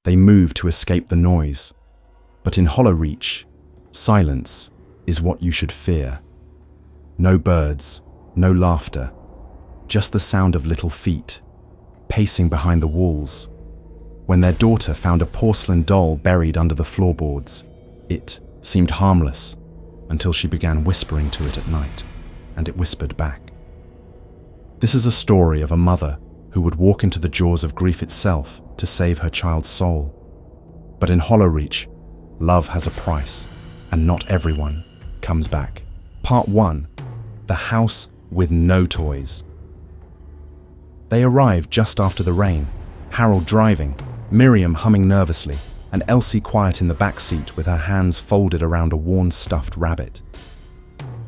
They move to escape the noise. But in Hollowreach, silence is what you should fear. No birds, no laughter, just the sound of little feet, pacing behind the walls. When their daughter found a porcelain doll buried under the floorboards, it seemed harmless until she began whispering to it at night, and it whispered back. This is a story of a mother who would walk into the jaws of grief itself to save her child's soul. But in Hollowreach, love has a price, and not everyone comes back. Part 1. The House with No Toys. They arrived just after the rain, Harold driving, Miriam humming nervously, and Elsie quiet in the back seat with her hands folded around a worn stuffed rabbit.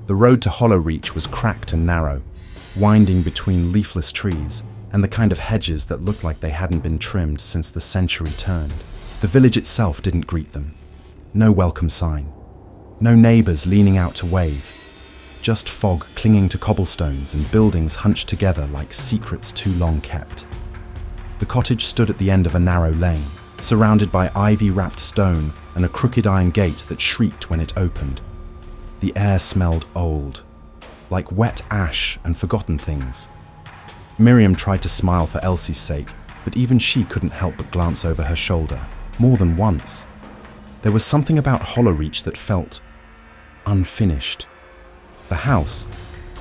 The road to Hollowreach was cracked and narrow, winding between leafless trees and the kind of hedges that looked like they hadn't been trimmed since the century turned. The village itself didn't greet them. No welcome sign. No neighbors leaning out to wave. Just fog clinging to cobblestones and buildings hunched together like secrets too long kept. The cottage stood at the end of a narrow lane, surrounded by ivy-wrapped stone and a crooked iron gate that shrieked when it opened. The air smelled old, like wet ash and forgotten things. Miriam tried to smile for Elsie's sake, but even she couldn't help but glance over her shoulder, more than once. There was something about Hollowreach that felt unfinished. The house,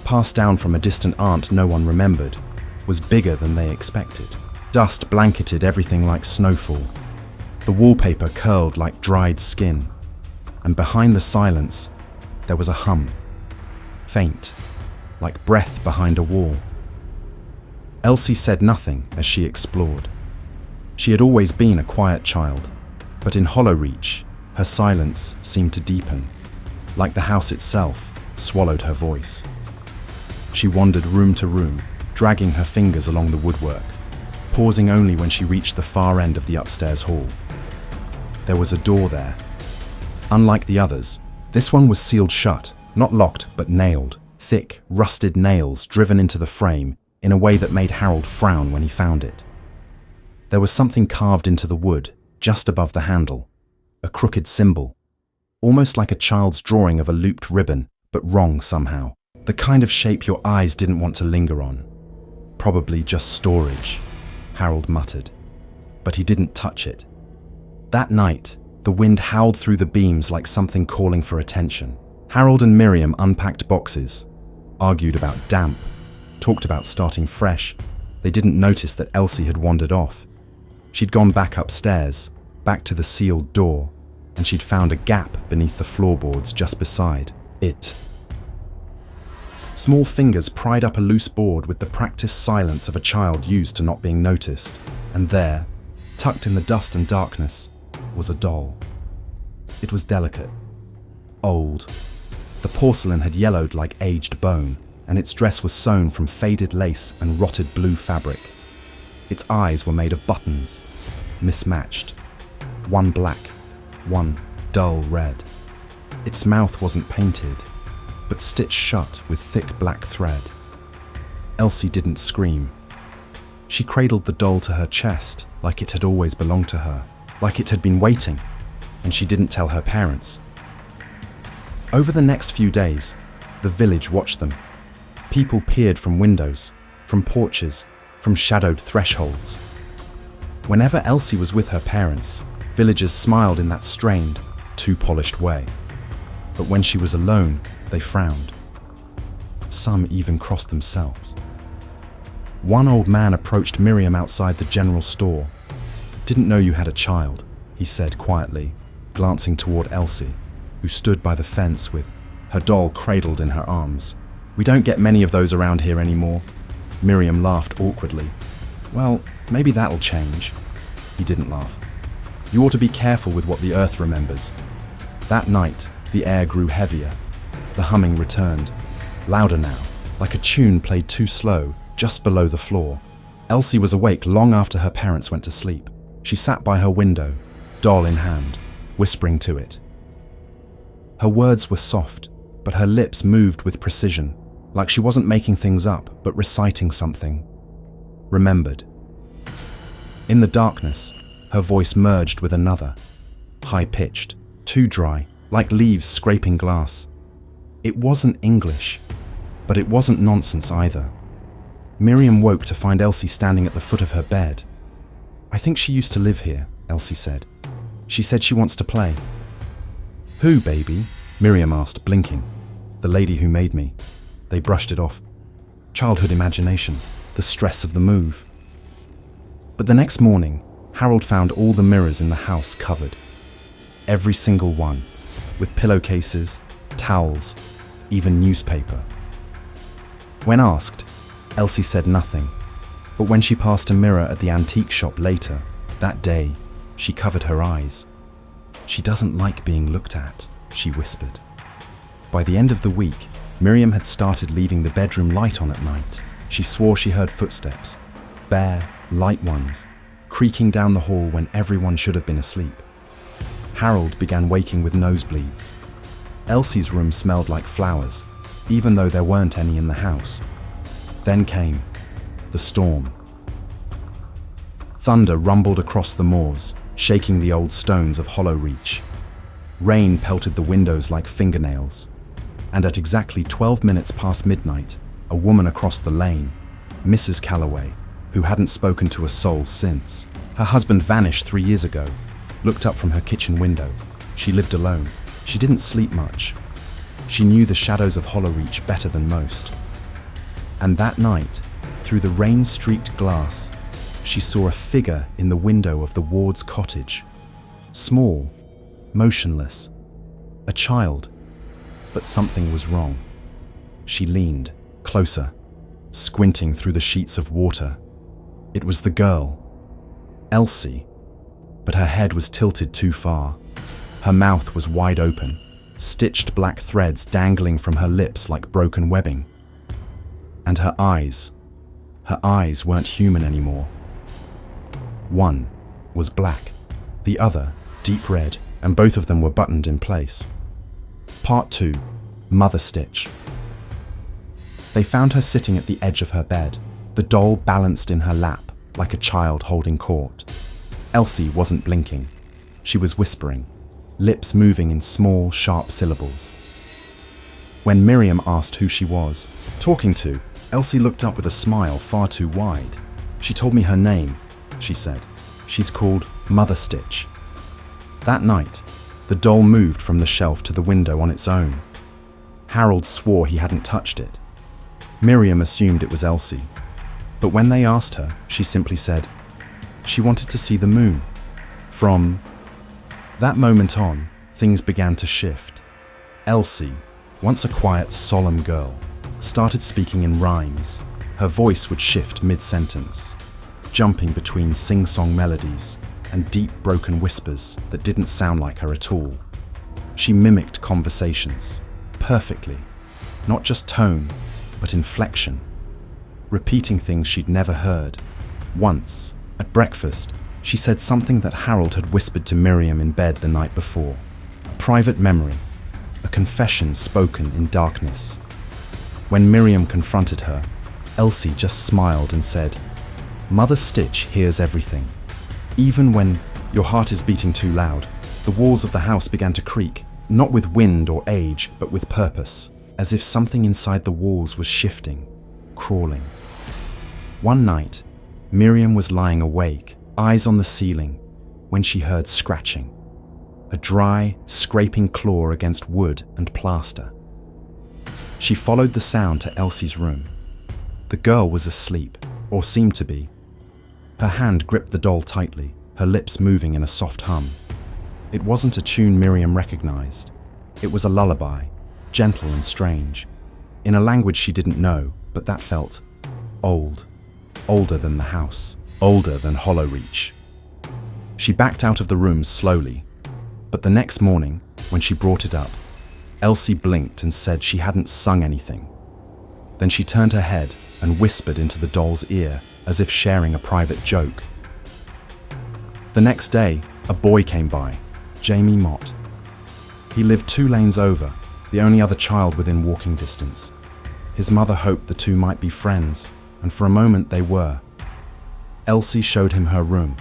passed down from a distant aunt no one remembered, was bigger than they expected. Dust blanketed everything like snowfall. The wallpaper curled like dried skin, and behind the silence, there was a hum, faint, like breath behind a wall. Elsie said nothing as she explored. She had always been a quiet child, but in Hollowreach, her silence seemed to deepen, like the house itself swallowed her voice. She wandered room to room, dragging her fingers along the woodwork, pausing only when she reached the far end of the upstairs hall. There was a door there. Unlike the others, this one was sealed shut, not locked but nailed, thick, rusted nails driven into the frame in a way that made Harold frown when he found it. There was something carved into the wood, just above the handle, a crooked symbol, almost like a child's drawing of a looped ribbon, but wrong somehow. The kind of shape your eyes didn't want to linger on. Probably just storage, Harold muttered, but he didn't touch it. That night, the wind howled through the beams like something calling for attention. Harold and Miriam unpacked boxes, argued about damp, talked about starting fresh. They didn't notice that Elsie had wandered off. She'd gone back upstairs, back to the sealed door, and she'd found a gap beneath the floorboards just beside it. Small fingers pried up a loose board with the practiced silence of a child used to not being noticed, and there, tucked in the dust and darkness, was a doll. It was delicate, old. The porcelain had yellowed like aged bone, and its dress was sewn from faded lace and rotted blue fabric. Its eyes were made of buttons, mismatched. One black, one dull red. Its mouth wasn't painted, but stitched shut with thick black thread. Elsie didn't scream. She cradled the doll to her chest like it had always belonged to her, like it had been waiting, and she didn't tell her parents. Over the next few days, the village watched them. People peered from windows, from porches, from shadowed thresholds. Whenever Elsie was with her parents, villagers smiled in that strained, too polished way. But when she was alone, they frowned. Some even crossed themselves. One old man approached Miriam outside the general store. "Didn't know you had a child," he said quietly, glancing toward Elsie, who stood by the fence with her doll cradled in her arms. "We don't get many of those around here anymore." Miriam laughed awkwardly. "Well, maybe that'll change." He didn't laugh. "You ought to be careful with what the earth remembers." That night, the air grew heavier. The humming returned, louder now, like a tune played too slow, just below the floor. Elsie was awake long after her parents went to sleep. She sat by her window, doll in hand, whispering to it. Her words were soft, but her lips moved with precision, like she wasn't making things up, but reciting something. Remembered. In the darkness, Her voice merged with another, high-pitched, too dry, like leaves scraping glass. It wasn't English, but it wasn't nonsense either. Miriam woke to find Elsie standing at the foot of her bed. "I think she used to live here," Elsie said. "She said she wants to play." "Who, baby?" Miriam asked, blinking. "The lady who made me." They brushed it off. Childhood imagination, the stress of the move. But the next morning, Harold found all the mirrors in the house covered. Every single one, with pillowcases, towels, even newspaper. When asked, Elsie said nothing, but when she passed a mirror at the antique shop later, that day, she covered her eyes. "She doesn't like being looked at," she whispered. By the end of the week, Miriam had started leaving the bedroom light on at night. She swore she heard footsteps, bare, light ones, creaking down the hall when everyone should have been asleep. Harold began waking with nosebleeds. Elsie's room smelled like flowers, even though there weren't any in the house. Then came the storm. Thunder rumbled across the moors, shaking the old stones of Hollowreach. Rain pelted the windows like fingernails. And at exactly 12 minutes past midnight, a woman across the lane, Mrs. Calloway, who hadn't spoken to a soul since. Her husband vanished 3 years ago, looked up from her kitchen window. She lived alone. She didn't sleep much. She knew the shadows of Hollowreach better than most. And that night, through the rain-streaked glass, she saw a figure in the window of the Ward's cottage. Small, motionless, a child, but something was wrong. She leaned closer, squinting through the sheets of water. It was the girl, Elsie, but her head was tilted too far. Her mouth was wide open, stitched black threads dangling from her lips like broken webbing. And her eyes weren't human anymore. One was black, the other deep red, and both of them were buttoned in place. Part 2. Mother Stitch. They found her sitting at the edge of her bed, the doll balanced in her lap like a child holding court. Elsie wasn't blinking. She was whispering, lips moving in small, sharp syllables. When Miriam asked who she was talking to, Elsie looked up with a smile far too wide. "She told me her name," she said. "She's called Mother Stitch." That night, the doll moved from the shelf to the window on its own. Harold swore he hadn't touched it. Miriam assumed it was Elsie, but when they asked her, she simply said she wanted to see the moon. From that moment on, things began to shift. Elsie, once a quiet, solemn girl, started speaking in rhymes. Her voice would shift mid-sentence, jumping between sing-song melodies and deep, broken whispers that didn't sound like her at all. She mimicked conversations perfectly, not just tone, but inflection, repeating things she'd never heard. Once, at breakfast, she said something that Harold had whispered to Miriam in bed the night before. A private memory, a confession spoken in darkness. When Miriam confronted her, Elsie just smiled and said, "Mother Stitch hears everything. Even when your heart is beating too loud." The walls of the house began to creak, not with wind or age, but with purpose, as if something inside the walls was shifting, crawling. One night, Miriam was lying awake, eyes on the ceiling, when she heard scratching, a dry, scraping claw against wood and plaster. She followed the sound to Elsie's room. The girl was asleep, or seemed to be. Her hand gripped the doll tightly, her lips moving in a soft hum. It wasn't a tune Miriam recognized. It was a lullaby, gentle and strange, in a language she didn't know, but that felt old, older than the house, older than Hollowreach. She backed out of the room slowly, but the next morning, when she brought it up, Elsie blinked and said she hadn't sung anything. Then she turned her head and whispered into the doll's ear, as if sharing a private joke. The next day, a boy came by, Jamie Mott. He lived 2 lanes over, the only other child within walking distance. His mother hoped the two might be friends, and for a moment they were. Elsie showed him her room,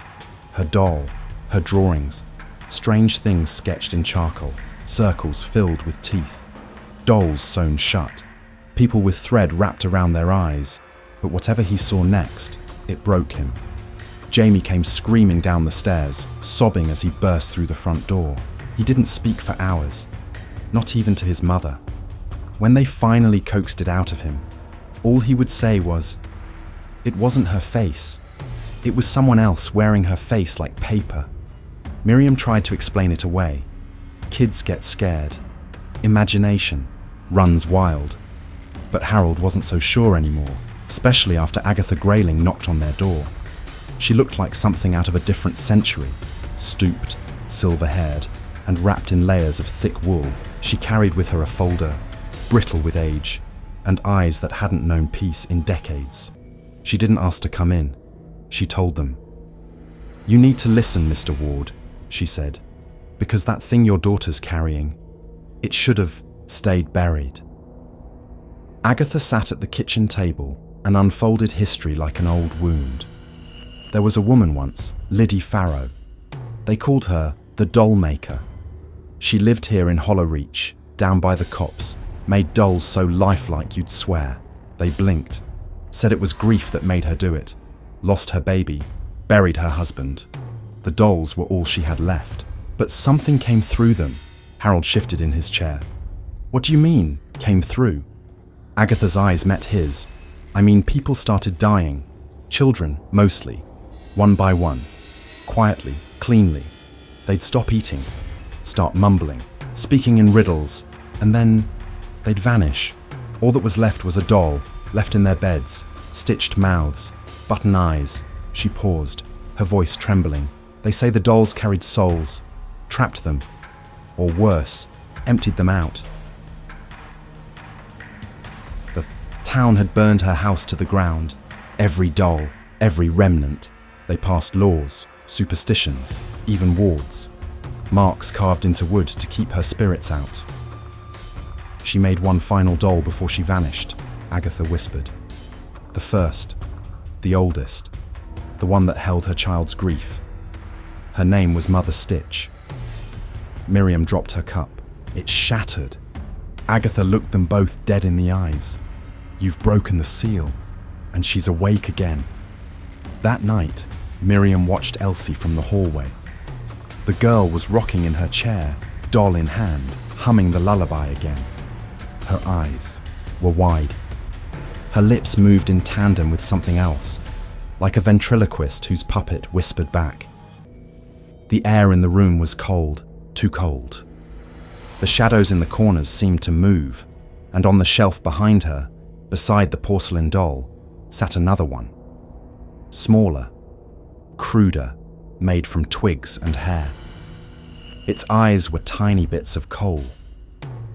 her doll, her drawings, strange things sketched in charcoal, circles filled with teeth, dolls sewn shut, people with thread wrapped around their eyes. But whatever he saw next, it broke him. Jamie came screaming down the stairs, sobbing as he burst through the front door. He didn't speak for hours, not even to his mother. When they finally coaxed it out of him, all he would say was, "It wasn't her face. It was someone else wearing her face like paper." Miriam tried to explain it away. Kids get scared. Imagination runs wild. But Harold wasn't so sure anymore, especially after Agatha Grayling knocked on their door. She looked like something out of a different century, stooped, silver-haired, and wrapped in layers of thick wool. She carried with her a folder, brittle with age, and eyes that hadn't known peace in decades. She didn't ask to come in. She told them. "You need to listen, Mr. Ward," she said, "because that thing your daughter's carrying, it should have stayed buried." Agatha sat at the kitchen table and unfolded history like an old wound. There was a woman once, Liddy Farrow. They called her the Dollmaker. She lived here in Hollowreach, down by the copse, made dolls so lifelike you'd swear. They blinked, said it was grief that made her do it, lost her baby, buried her husband. The dolls were all she had left. But something came through them. Harold shifted in his chair. "What do you mean, came through?" Agatha's eyes met his. "I mean, people started dying. Children, mostly. One by one. Quietly, cleanly. They'd stop eating, start mumbling, speaking in riddles, and then they'd vanish. All that was left was a doll, left in their beds, stitched mouths, button eyes." She paused, her voice trembling. "They say the dolls carried souls, trapped them, or worse, emptied them out. The town had burned her house to the ground. Every doll, every remnant. They passed laws, superstitions, even wards. Marks carved into wood to keep her spirits out. She made one final doll before she vanished," Agatha whispered. "The first, the oldest, the one that held her child's grief. Her name was Mother Stitch." Miriam dropped her cup. It shattered. Agatha looked them both dead in the eyes. "You've broken the seal, and she's awake again." That night, Miriam watched Elsie from the hallway. The girl was rocking in her chair, doll in hand, humming the lullaby again. Her eyes were wide. Her lips moved in tandem with something else, like a ventriloquist whose puppet whispered back. The air in the room was cold, too cold. The shadows in the corners seemed to move, and on the shelf behind her, beside the porcelain doll, sat another one. Smaller, cruder, made from twigs and hair. Its eyes were tiny bits of coal.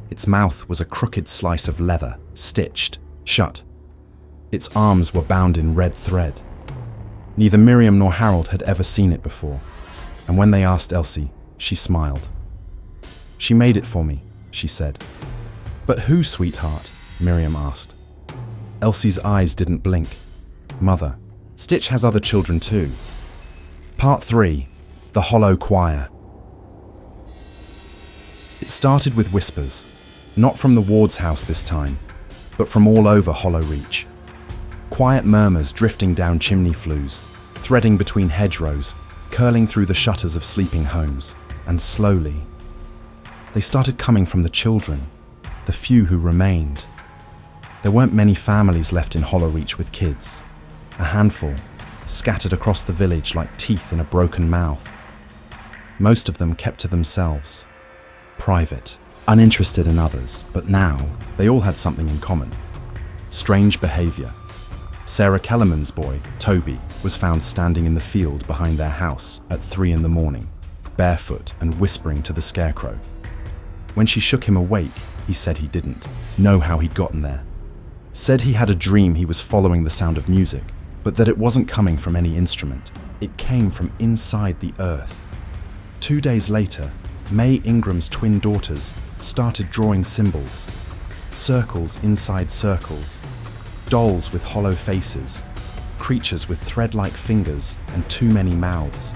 Its mouth was a crooked slice of leather, stitched, shut. Its arms were bound in red thread. Neither Miriam nor Harold had ever seen it before, and when they asked Elsie, she smiled. "She made it for me," she said. "But who, sweetheart?" Miriam asked. Elsie's eyes didn't blink. "Mother. Stitch has other children too." Part 3. The Hollow Choir. It started with whispers, not from the Ward's house this time, but from all over Hollowreach. Quiet murmurs drifting down chimney flues, threading between hedgerows, curling through the shutters of sleeping homes, and slowly, they started coming from the children, the few who remained. There weren't many families left in Hollowreach with kids, a handful, scattered across the village like teeth in a broken mouth. Most of them kept to themselves, private, uninterested in others, but now they all had something in common. Strange behaviour. Sarah Kellerman's boy, Toby, was found standing in the field behind their house at 3 a.m, barefoot and whispering to the scarecrow. When she shook him awake, he said he didn't know how he'd gotten there. Said he had a dream he was following the sound of music, but that it wasn't coming from any instrument. It came from inside the earth. 2 days later, May Ingram's twin daughters started drawing symbols, circles inside circles, dolls with hollow faces, creatures with thread-like fingers and too many mouths.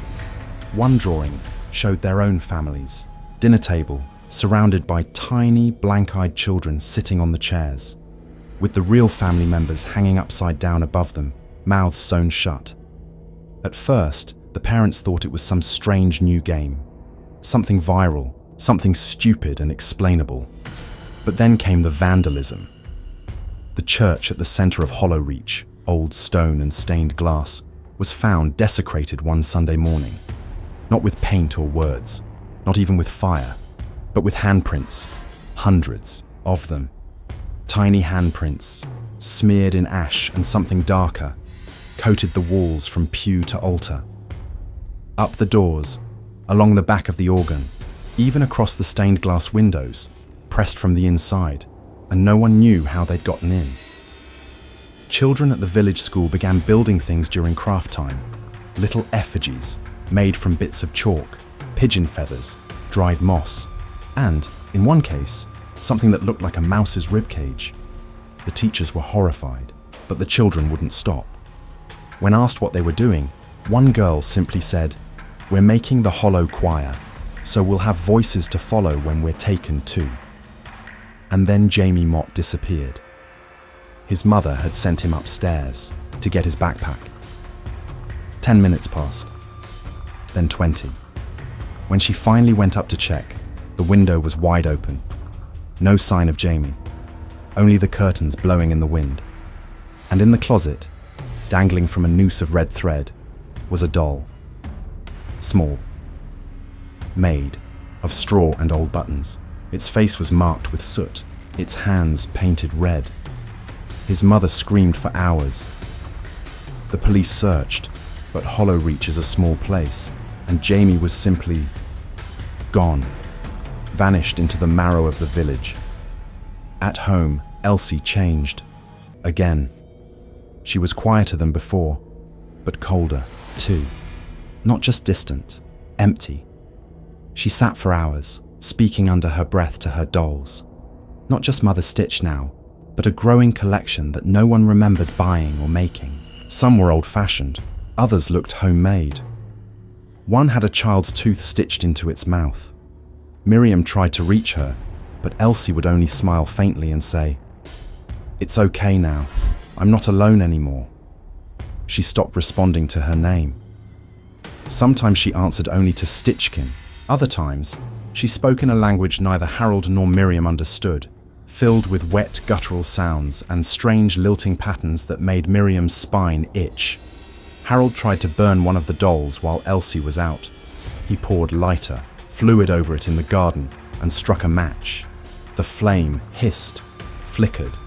One drawing showed their own families. Dinner table, surrounded by tiny, blank-eyed children sitting on the chairs, with the real family members hanging upside down above them, mouths sewn shut. At first, the parents thought it was some strange new game, something viral, something stupid and explainable. But then came the vandalism. The church at the center of Hollowreach, old stone and stained glass, was found desecrated one Sunday morning. Not with paint or words, not even with fire, but with handprints, hundreds of them. Tiny handprints, smeared in ash and something darker, coated the walls from pew to altar. Up the doors, along the back of the organ, even across the stained glass windows, pressed from the inside, and no one knew how they'd gotten in. Children at the village school began building things during craft time, little effigies made from bits of chalk, pigeon feathers, dried moss, and, in one case, something that looked like a mouse's ribcage. The teachers were horrified, but the children wouldn't stop. When asked what they were doing, one girl simply said, "We're making the hollow choir, so we'll have voices to follow when we're taken too." And then Jamie Mott disappeared. His mother had sent him upstairs to get his backpack. 10 minutes passed, then 20. When she finally went up to check, the window was wide open. No sign of Jamie, only the curtains blowing in the wind. And in the closet, dangling from a noose of red thread, was a doll. Small, made of straw and old buttons. Its face was marked with soot, its hands painted red. His mother screamed for hours. The police searched, but Hollowreach is a small place, and Jamie was simply gone, vanished into the marrow of the village. At home, Elsie changed. Again. She was quieter than before, but colder, too. Not just distant, empty. She sat for hours, speaking under her breath to her dolls. Not just Mother Stitch now, but a growing collection that no one remembered buying or making. Some were old-fashioned, others looked homemade. One had a child's tooth stitched into its mouth. Miriam tried to reach her, but Elsie would only smile faintly and say, "It's okay now. I'm not alone anymore." She stopped responding to her name. Sometimes she answered only to Stitchkin. Other times, she spoke in a language neither Harold nor Miriam understood, filled with wet guttural sounds and strange lilting patterns that made Miriam's spine itch. Harold tried to burn one of the dolls while Elsie was out. He poured lighter, fluid over it in the garden, and struck a match. The flame hissed, flickered,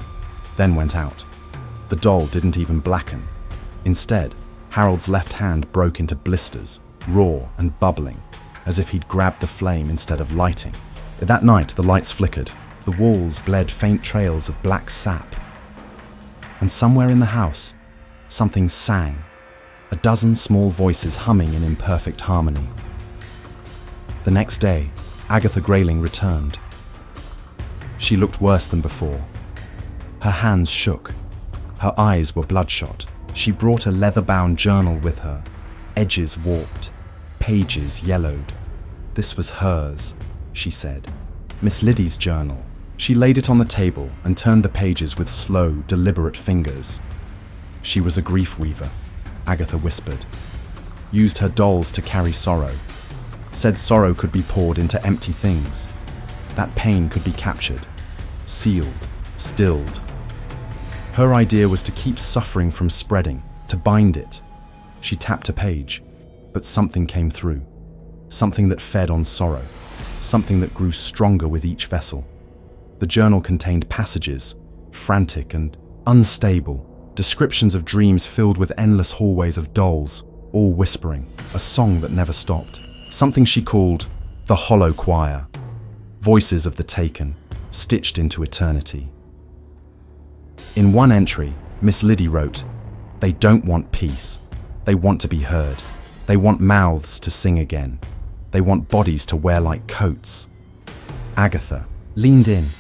then went out. The doll didn't even blacken. Instead, Harold's left hand broke into blisters, raw and bubbling, as if he'd grabbed the flame instead of lighting. That night, the lights flickered. The walls bled faint trails of black sap. And somewhere in the house, something sang, a dozen small voices humming in imperfect harmony. The next day, Agatha Grayling returned. She looked worse than before. Her hands shook. Her eyes were bloodshot. She brought a leather-bound journal with her, edges warped, pages yellowed. This was hers, she said. Miss Liddy's journal. She laid it on the table and turned the pages with slow, deliberate fingers. She was a grief weaver, Agatha whispered. Used her dolls to carry sorrow. Said sorrow could be poured into empty things. That pain could be captured, sealed, stilled. Her idea was to keep suffering from spreading, to bind it. She tapped a page, but something came through. Something that fed on sorrow. Something that grew stronger with each vessel. The journal contained passages, frantic and unstable, descriptions of dreams filled with endless hallways of dolls, all whispering, a song that never stopped. Something she called the Hollow Choir. Voices of the taken, stitched into eternity. In one entry, Miss Liddy wrote, "They don't want peace. They want to be heard. They want mouths to sing again. They want bodies to wear like coats." Agatha leaned in.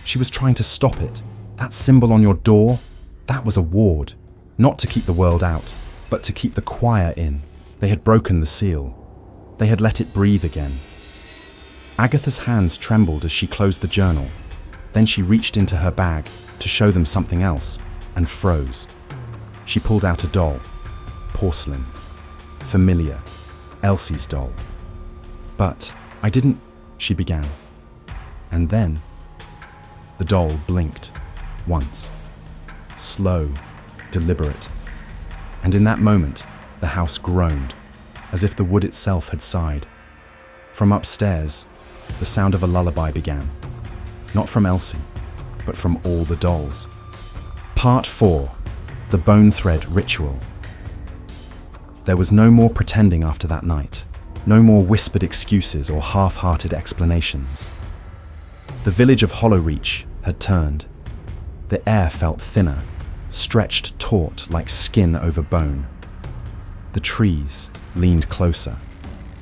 She was trying to stop it. That symbol on your door, that was a ward. Not to keep the world out, but to keep the choir in. They had broken the seal. They had let it breathe again. Agatha's hands trembled as she closed the journal. Then she reached into her bag to show them something else and froze. She pulled out a doll. Porcelain. Familiar. Elsie's doll. "But I didn't," she began. And then the doll blinked once. Slow, deliberate. And in that moment, the house groaned, as if the wood itself had sighed. From upstairs, the sound of a lullaby began. Not from Elsie, but from all the dolls. Part 4. The Bone Thread Ritual. There was no more pretending after that night. No more whispered excuses or half-hearted explanations. The village of Hollowreach had turned. The air felt thinner, stretched taut like skin over bone. The trees leaned closer.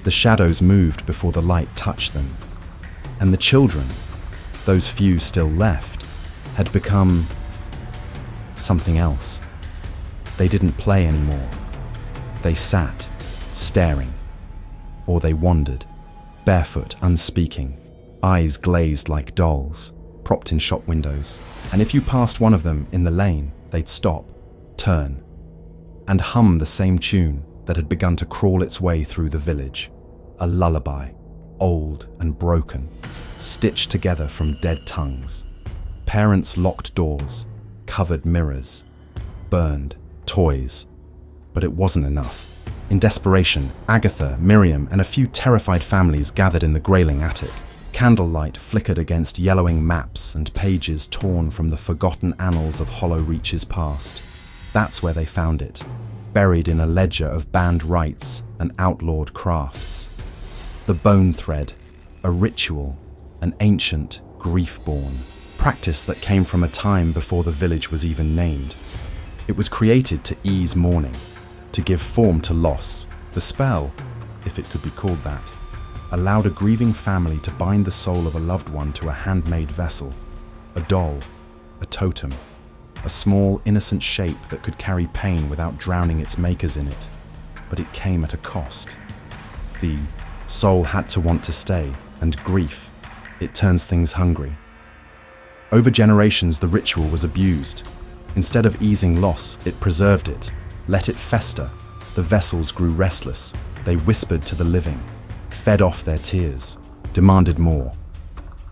The shadows moved before the light touched them. And the children, those few still left, had become something else. They didn't play anymore. They sat, staring. Or they wandered, barefoot, unspeaking, eyes glazed like dolls, propped in shop windows. And if you passed one of them in the lane, they'd stop, turn, and hum the same tune that had begun to crawl its way through the village. A lullaby, old and broken, stitched together from dead tongues. Parents locked doors, covered mirrors, burned toys. But it wasn't enough. In desperation, Agatha, Miriam, and a few terrified families gathered in the Grayling attic. Candlelight flickered against yellowing maps and pages torn from the forgotten annals of Hollowreach's past. That's where they found it, buried in a ledger of banned rites and outlawed crafts. The bone thread, a ritual, an ancient, grief-born practice that came from a time before the village was even named. It was created to ease mourning, to give form to loss. The spell, if it could be called that, allowed a grieving family to bind the soul of a loved one to a handmade vessel, a doll, a totem, a small, innocent shape that could carry pain without drowning its makers in it. But it came at a cost. The soul had to want to stay, and grief, it turns things hungry. Over generations, the ritual was abused. Instead of easing loss, it preserved it, let it fester. The vessels grew restless. They whispered to the living, fed off their tears, demanded more.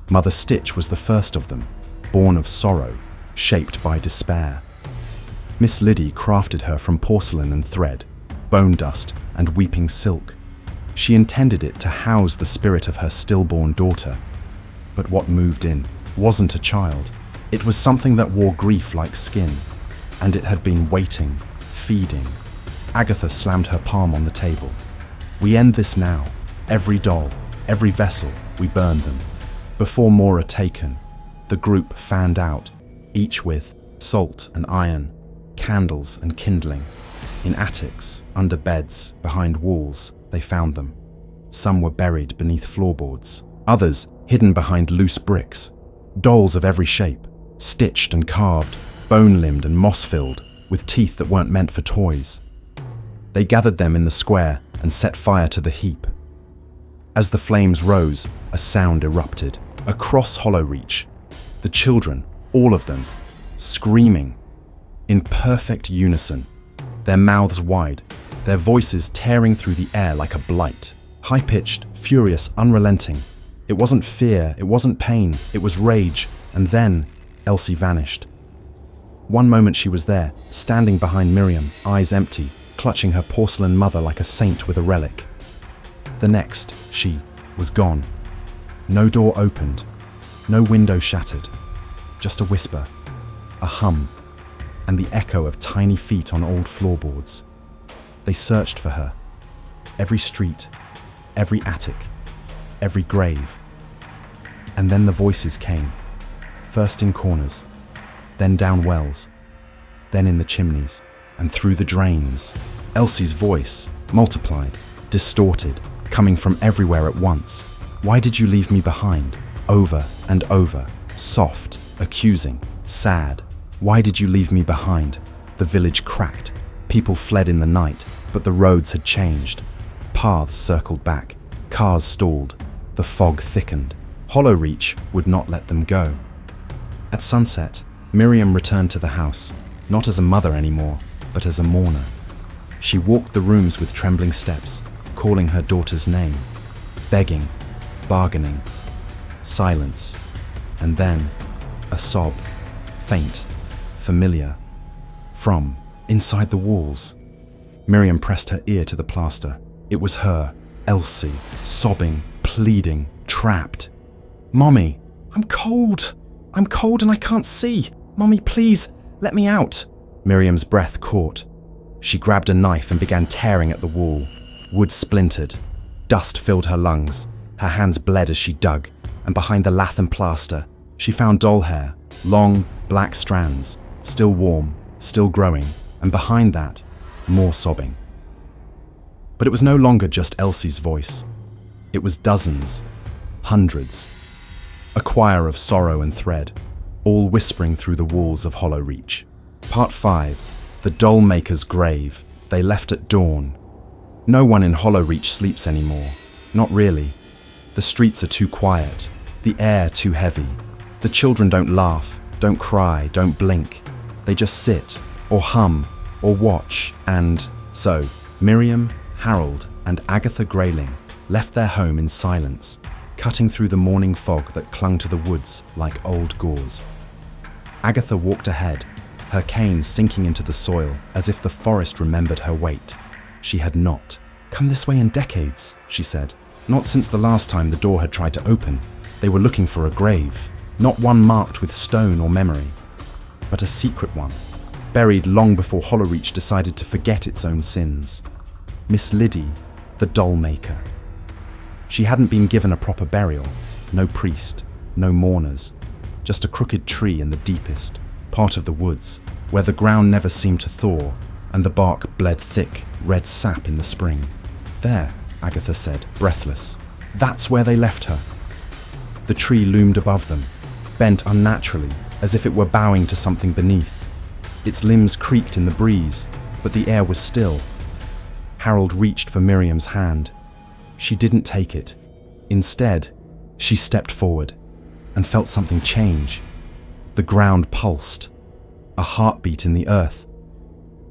Mother Stitch was the first of them, born of sorrow, shaped by despair. Miss Liddy crafted her from porcelain and thread, bone dust and weeping silk. She intended it to house the spirit of her stillborn daughter. But what moved in wasn't a child. It was something that wore grief like skin, and it had been waiting, feeding. Agatha slammed her palm on the table. We end this now. Every doll, every vessel, we burn them. Before more are taken, the group fanned out, each with salt and iron, candles and kindling. In attics, under beds, behind walls, they found them. Some were buried beneath floorboards, others hidden behind loose bricks. Dolls of every shape, stitched and carved, bone-limbed and moss-filled, with teeth that weren't meant for toys. They gathered them in the square and set fire to the heap. As the flames rose, a sound erupted. Across Hollowreach, the children, all of them, screaming, in perfect unison, their mouths wide, their voices tearing through the air like a blight. High-pitched, furious, unrelenting. It wasn't fear, it wasn't pain, it was rage. And then, Elsie vanished. One moment she was there, standing behind Miriam, eyes empty, clutching her porcelain mother like a saint with a relic. The next, she was gone. No door opened, no window shattered, just a whisper, a hum, and the echo of tiny feet on old floorboards. They searched for her. Every street, every attic, every grave. And then the voices came, first in corners, then down wells, then in the chimneys, and through the drains. Elsie's voice, multiplied, distorted, coming from everywhere at once. Why did you leave me behind? Over and over, soft, accusing, sad. Why did you leave me behind? The village cracked. People fled in the night, but the roads had changed. Paths circled back, cars stalled, the fog thickened. Hollowreach would not let them go. At sunset, Miriam returned to the house, not as a mother anymore, but as a mourner. She walked the rooms with trembling steps, calling her daughter's name, begging, bargaining, silence, and then a sob, faint, familiar, from inside the walls. Miriam pressed her ear to the plaster. It was her, Elsie, sobbing, pleading, trapped. "Mommy, I'm cold and I can't see. Mommy, please, let me out." Miriam's breath caught. She grabbed a knife and began tearing at the wall. Wood splintered. Dust filled her lungs. Her hands bled as she dug, and behind the lath and plaster, she found doll hair, long, black strands, still warm, still growing, and behind that, more sobbing. But it was no longer just Elsie's voice. It was dozens, hundreds, a choir of sorrow and thread, all whispering through the walls of Hollowreach. Part 5. The Dollmaker's grave. They left at dawn. No one in Hollowreach sleeps anymore. Not really. The streets are too quiet, the air too heavy. The children don't laugh, don't cry, don't blink. They just sit, or hum, or watch, and so Miriam, Harold, and Agatha Grayling left their home in silence, cutting through the morning fog that clung to the woods like old gauze. Agatha walked ahead, her cane sinking into the soil as if the forest remembered her weight. She had not come this way in decades, she said. Not since the last time the door had tried to open. They were looking for a grave, not one marked with stone or memory, but a secret one, buried long before Hollowreach decided to forget its own sins. Miss Liddy, the Dollmaker. She hadn't been given a proper burial, no priest, no mourners, just a crooked tree in the deepest part of the woods, where the ground never seemed to thaw and the bark bled thick, red sap in the spring. "There," Agatha said, breathless. "That's where they left her." The tree loomed above them, bent unnaturally, as if it were bowing to something beneath. Its limbs creaked in the breeze, but the air was still. Harold reached for Miriam's hand. She didn't take it. Instead, she stepped forward and felt something change. The ground pulsed, a heartbeat in the earth.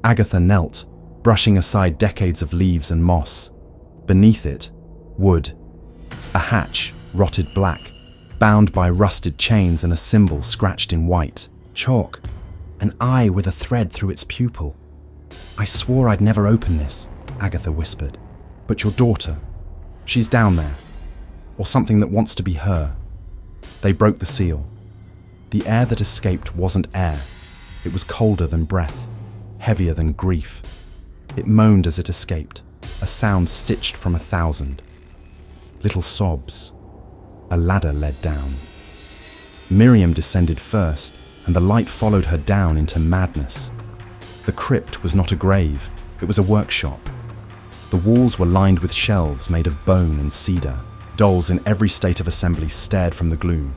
Agatha knelt, brushing aside decades of leaves and moss. Beneath it, wood. A hatch, rotted black, bound by rusted chains and a symbol scratched in white. Chalk. An eye with a thread through its pupil. "I swore I'd never open this," Agatha whispered. "But your daughter, she's down there. Or something that wants to be her." They broke the seal. The air that escaped wasn't air. It was colder than breath, heavier than grief. It moaned as it escaped, a sound stitched from 1,000. Little sobs. A ladder led down. Miriam descended first, and the light followed her down into madness. The crypt was not a grave, it was a workshop. The walls were lined with shelves made of bone and cedar. Dolls in every state of assembly stared from the gloom.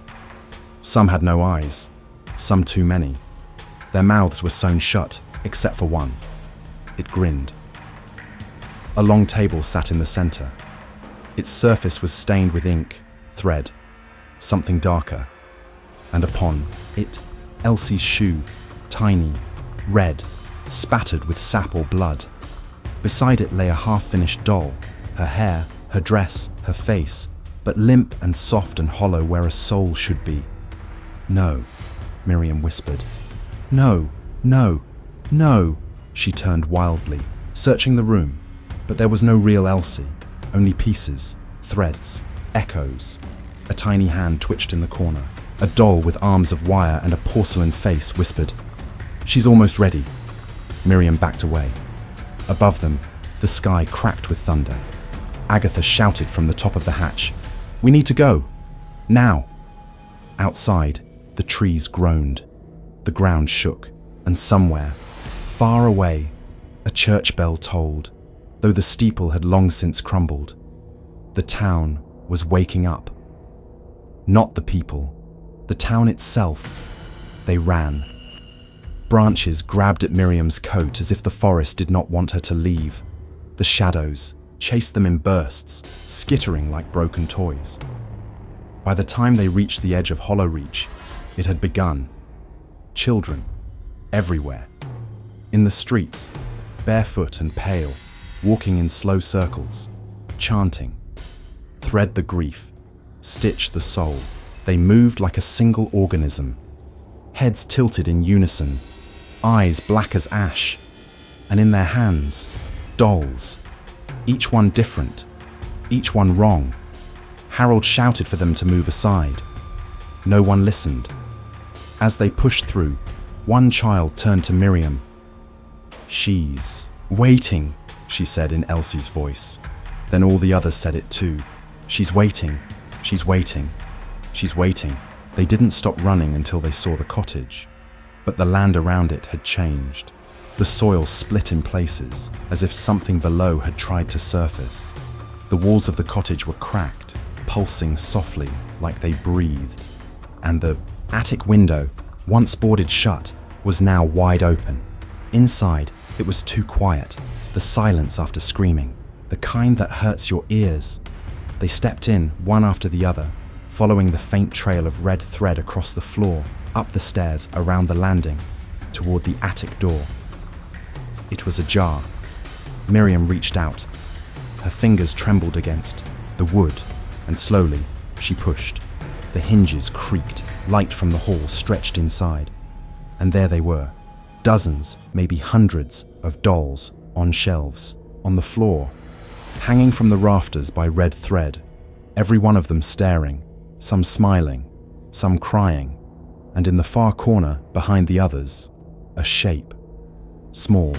Some had no eyes, some too many. Their mouths were sewn shut, except for one. It grinned. A long table sat in the center. Its surface was stained with ink, thread, something darker. And upon it, Elsie's shoe, tiny, red, spattered with sap or blood. Beside it lay a half-finished doll, her hair, her dress, her face, but limp and soft and hollow where a soul should be. "No," Miriam whispered. "No, no, no." She turned wildly, searching the room, but there was no real Elsie, only pieces, threads, echoes. A tiny hand twitched in the corner. A doll with arms of wire and a porcelain face whispered, "She's almost ready." Miriam backed away. Above them, the sky cracked with thunder. Agatha shouted from the top of the hatch, "We need to go! Now!" Outside, the trees groaned. The ground shook, and somewhere, far away, a church bell tolled, though the steeple had long since crumbled. The town was waking up. Not the people, the town itself. They ran. Branches grabbed at Miriam's coat as if the forest did not want her to leave. The shadows, chased them in bursts, skittering like broken toys. By the time they reached the edge of Hollowreach, it had begun. Children, everywhere. In the streets, barefoot and pale, walking in slow circles, chanting. Thread the grief, stitch the soul. They moved like a single organism. Heads tilted in unison, eyes black as ash, and in their hands, dolls. Each one different, each one wrong. Harold shouted for them to move aside. No one listened. As they pushed through, one child turned to Miriam. "She's waiting," she said in Elsie's voice. Then all the others said it too. "She's waiting, she's waiting, she's waiting." They didn't stop running until they saw the cottage, but the land around it had changed. The soil split in places, as if something below had tried to surface. The walls of the cottage were cracked, pulsing softly like they breathed, and the attic window, once boarded shut, was now wide open. Inside, it was too quiet, the silence after screaming, the kind that hurts your ears. They stepped in, one after the other, following the faint trail of red thread across the floor, up the stairs, around the landing, toward the attic door. It was ajar. Miriam reached out. Her fingers trembled against the wood, and slowly she pushed. The hinges creaked, light from the hall stretched inside. And there they were, dozens, maybe hundreds, of dolls on shelves, on the floor, hanging from the rafters by red thread, every one of them staring, some smiling, some crying, and in the far corner, behind the others, a shape, small,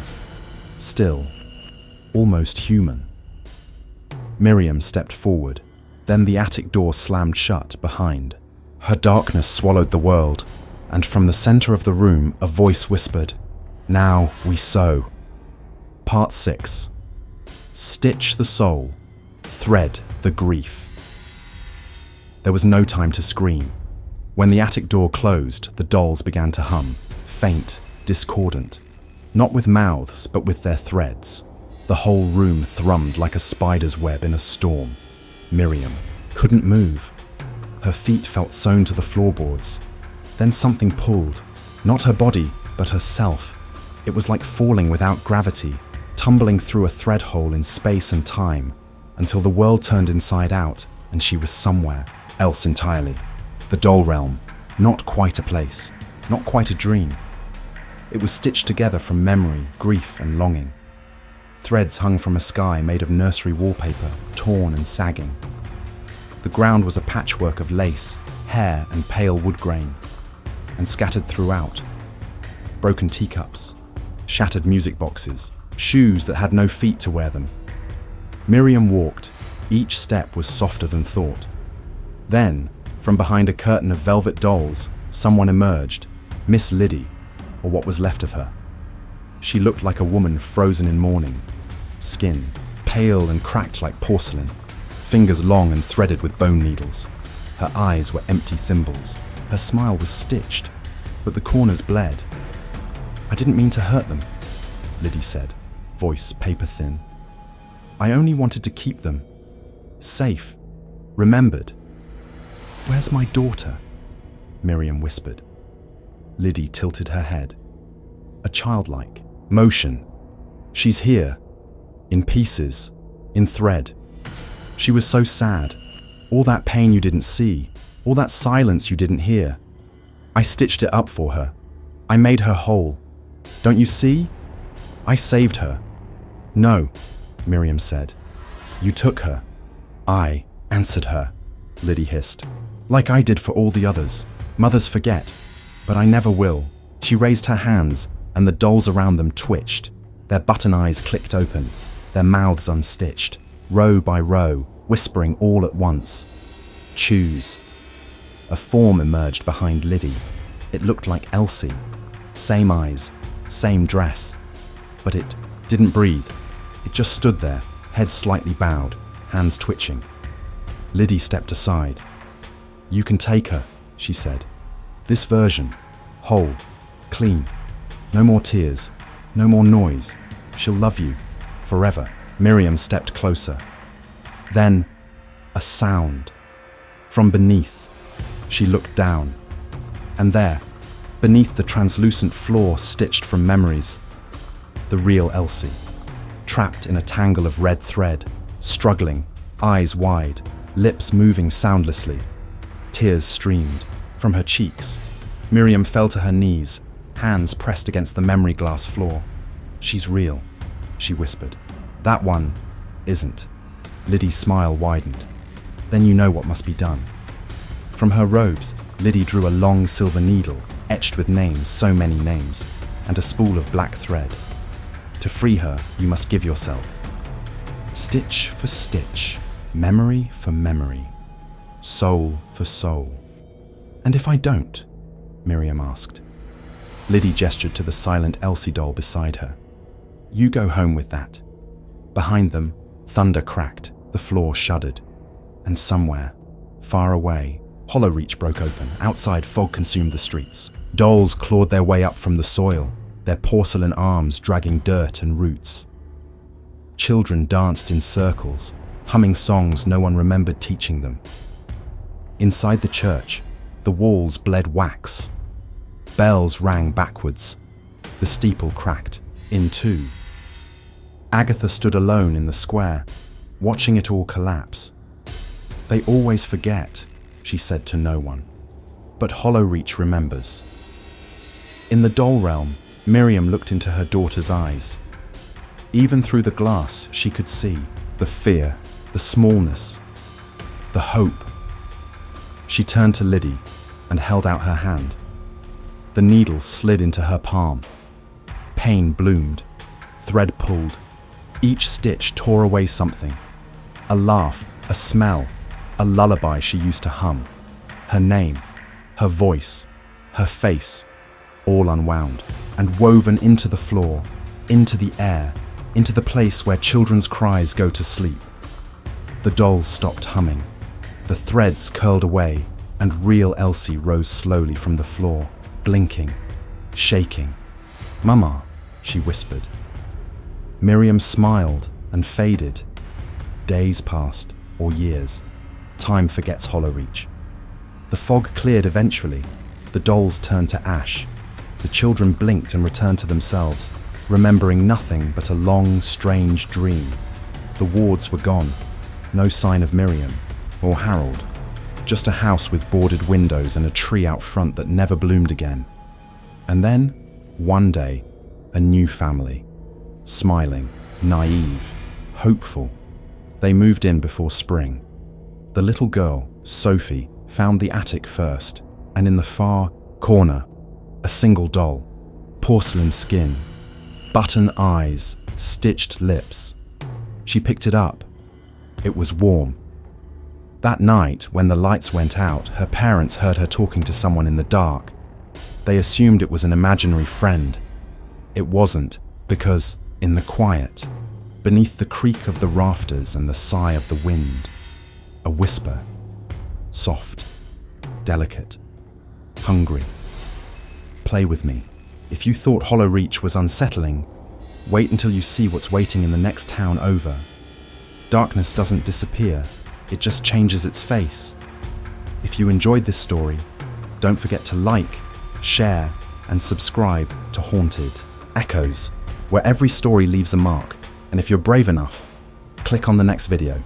still, almost human. Miriam stepped forward, then the attic door slammed shut behind. Her darkness swallowed the world, and from the center of the room a voice whispered, "Now we sew." Part 6. Stitch the soul, thread the grief. There was no time to scream. When the attic door closed, the dolls began to hum, faint, discordant, not with mouths, but with their threads. The whole room thrummed like a spider's web in a storm. Miriam couldn't move. Her feet felt sewn to the floorboards. Then something pulled, not her body, but herself. It was like falling without gravity, tumbling through a thread hole in space and time, until the world turned inside out and she was somewhere else entirely. The doll realm, not quite a place, not quite a dream. It was stitched together from memory, grief, and longing. Threads hung from a sky made of nursery wallpaper, torn and sagging. The ground was a patchwork of lace, hair, and pale wood grain, and scattered throughout. Broken teacups, shattered music boxes, shoes that had no feet to wear them. Miriam walked. Each step was softer than thought. Then, from behind a curtain of velvet dolls, someone emerged, Miss Liddy, or what was left of her. She looked like a woman frozen in mourning. Skin, pale and cracked like porcelain, fingers long and threaded with bone needles. Her eyes were empty thimbles. Her smile was stitched, but the corners bled. "I didn't mean to hurt them," Liddy said, voice paper thin. "I only wanted to keep them safe, remembered." "Where's my daughter?" Miriam whispered. Liddy tilted her head. A childlike motion. "She's here, in pieces, in thread. She was so sad. All that pain you didn't see, all that silence you didn't hear. I stitched it up for her. I made her whole. Don't you see? I saved her." "No," Miriam said. "You took her." "I answered her," Liddy hissed. "Like I did for all the others. Mothers forget, but I never will." She raised her hands, and the dolls around them twitched. Their button eyes clicked open, their mouths unstitched, row by row, whispering all at once. "Choose." A form emerged behind Liddy. It looked like Elsie. Same eyes, same dress. But it didn't breathe. It just stood there, head slightly bowed, hands twitching. Liddy stepped aside. "You can take her," she said. "This version, whole, clean. No more tears, no more noise. She'll love you, forever." Miriam stepped closer. Then, a sound. From beneath, she looked down. And there, beneath the translucent floor stitched from memories, the real Elsie, trapped in a tangle of red thread, struggling, eyes wide, lips moving soundlessly. Tears streamed from her cheeks. Miriam fell to her knees, hands pressed against the memory glass floor. "She's real," she whispered. "That one isn't." Liddy's smile widened. "Then you know what must be done." From her robes, Liddy drew a long silver needle, etched with names, so many names, and a spool of black thread. "To free her, you must give yourself. Stitch for stitch, memory for memory, soul for soul." "And if I don't?" Miriam asked. Liddy gestured to the silent Elsie doll beside her. "You go home with that." Behind them, thunder cracked, the floor shuddered. And somewhere, far away, Hollowreach broke open. Outside, fog consumed the streets. Dolls clawed their way up from the soil, their porcelain arms dragging dirt and roots. Children danced in circles, humming songs no one remembered teaching them. Inside the church, the walls bled wax. Bells rang backwards. The steeple cracked in two. Agatha stood alone in the square, watching it all collapse. "They always forget," she said to no one. But Hollowreach remembers. In the doll realm, Miriam looked into her daughter's eyes. Even through the glass, she could see the fear, the smallness, the hope. She turned to Liddy and held out her hand. The needle slid into her palm. Pain bloomed, thread pulled. Each stitch tore away something. A laugh, a smell, a lullaby she used to hum. Her name, her voice, her face, all unwound and woven into the floor, into the air, into the place where children's cries go to sleep. The dolls stopped humming. The threads curled away, and real Elsie rose slowly from the floor, blinking, shaking. "Mama," she whispered. Miriam smiled and faded. Days passed, or years. Time forgets Hollowreach. The fog cleared eventually. The dolls turned to ash. The children blinked and returned to themselves, remembering nothing but a long, strange dream. The wards were gone. No sign of Miriam or Harold. Just a house with boarded windows and a tree out front that never bloomed again. And then, one day, a new family. Smiling, naive, hopeful. They moved in before spring. The little girl, Sophie, found the attic first, and in the far corner, a single doll. Porcelain skin, button eyes, stitched lips. She picked it up. It was warm. That night, when the lights went out, her parents heard her talking to someone in the dark. They assumed it was an imaginary friend. It wasn't, because, in the quiet, beneath the creak of the rafters and the sigh of the wind, a whisper, soft, delicate, hungry. "Play with me. If you thought Hollowreach was unsettling, wait until you see what's waiting in the next town over. Darkness doesn't disappear, it just changes its face." If you enjoyed this story, don't forget to like, share, and subscribe to Haunted Echoes, where every story leaves a mark. And if you're brave enough, click on the next video.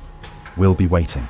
We'll be waiting.